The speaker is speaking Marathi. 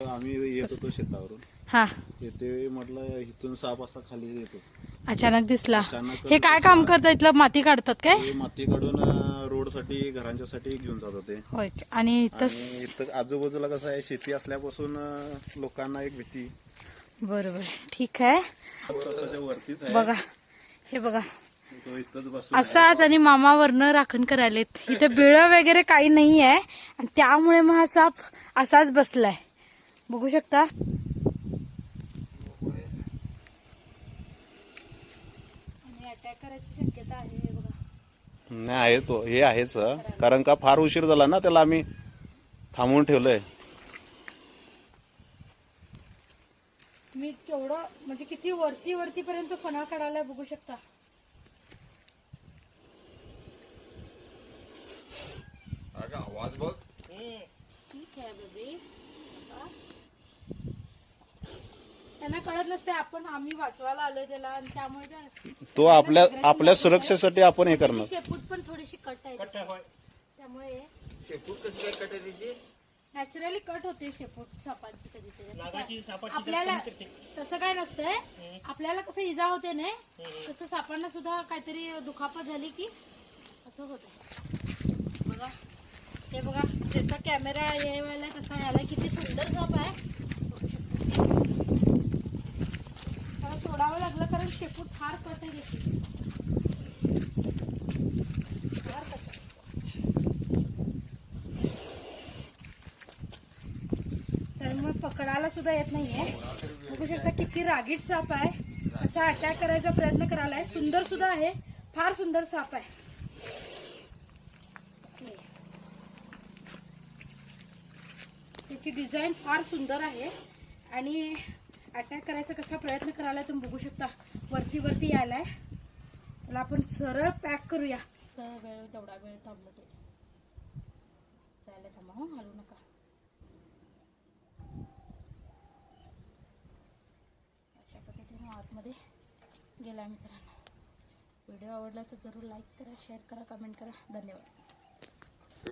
आम्ही येत होतो शेतावरून. हा, येते म्हटलं इथून साप असा खाली येतो. अचानक दिसला. अचानक हे काय काम करतात? इथलं माती काढतात काय? ते माती काढून रोड साठी घरांच्या साठी घेऊन जात होते. होय. आणि आणि इथं आजूबाजूला कसं आहे, शेती असल्यापासून लोकांना एक भीती. बरोबर, ठीक आहे. तसाच्या वरतीच आहे. बघा, हे बघा, तो इथंच बसून असाच. आणि मामावरनं राखण करायलेत. इथं बिळं वगैरे काही नाही आहे आणि त्यामुळे मग हा साप असाच बसलाय. बघू शकता. आणि अटॅक करायची शक्यता आहे. बघा, नाही आहे तो, हे आहेच. कारण का फार उशीर झाला ना, त्याला आम्ही थांबवून ठेवलंय. मी केवढं म्हणजे किती वरती वरती पर्यंत फणा काढायला बघू शकता. आवाज बघ. ठीक आहे बेबी. त्यांना कळत नसते आपण आम्ही वाचवायला आलोय त्याला, आणि त्यामुळे तो आपल्या सुरक्षेसाठी आपण हे करणार. शेपूट पण थोडीशी कट आहे त्यामुळे शेपूट कशी काय कट आहे तिची? नॅचरली कट होते शेपूट सापांची. कधी आपल्याला तसं काय नसतंय. आपल्याला कसं इजा होते ना, तसं सापांना सुद्धा काहीतरी दुखापत झाली की असं होत. बघा, हे बघा, त्याचा कॅमेरा हे वाला कसा याला किती सुंदर साप आहे. त्याला सोडावं लागलं कारण शेपूट फार कट आहे त्याची. फार कट आहे. त्यामुळे पकडायला सुद्धा येत नाहीये. बघू शकता किती रागीट साप आहे. असा अटॅक करायचा प्रयत्न करायलाय. सुंदर सुद्धा आहे, फार सुंदर साप आहे. त्याची डिझाईन फार सुंदर आहे आणि अटॅक करायचा कसा प्रयत्न करायला तुम्ही बघू शकता. वरती वरती यायलाय. त्याला आपण सरळ पॅक करूया. तेवढा वेळ थांबलो तो जायला. थांबा, हो, हलू नका. अशा पद्धतीने आतमध्ये गेला. मित्रांनो, व्हिडिओ आवडला तर जरूर लाईक करा, शेअर करा, कमेंट करा. धन्यवाद.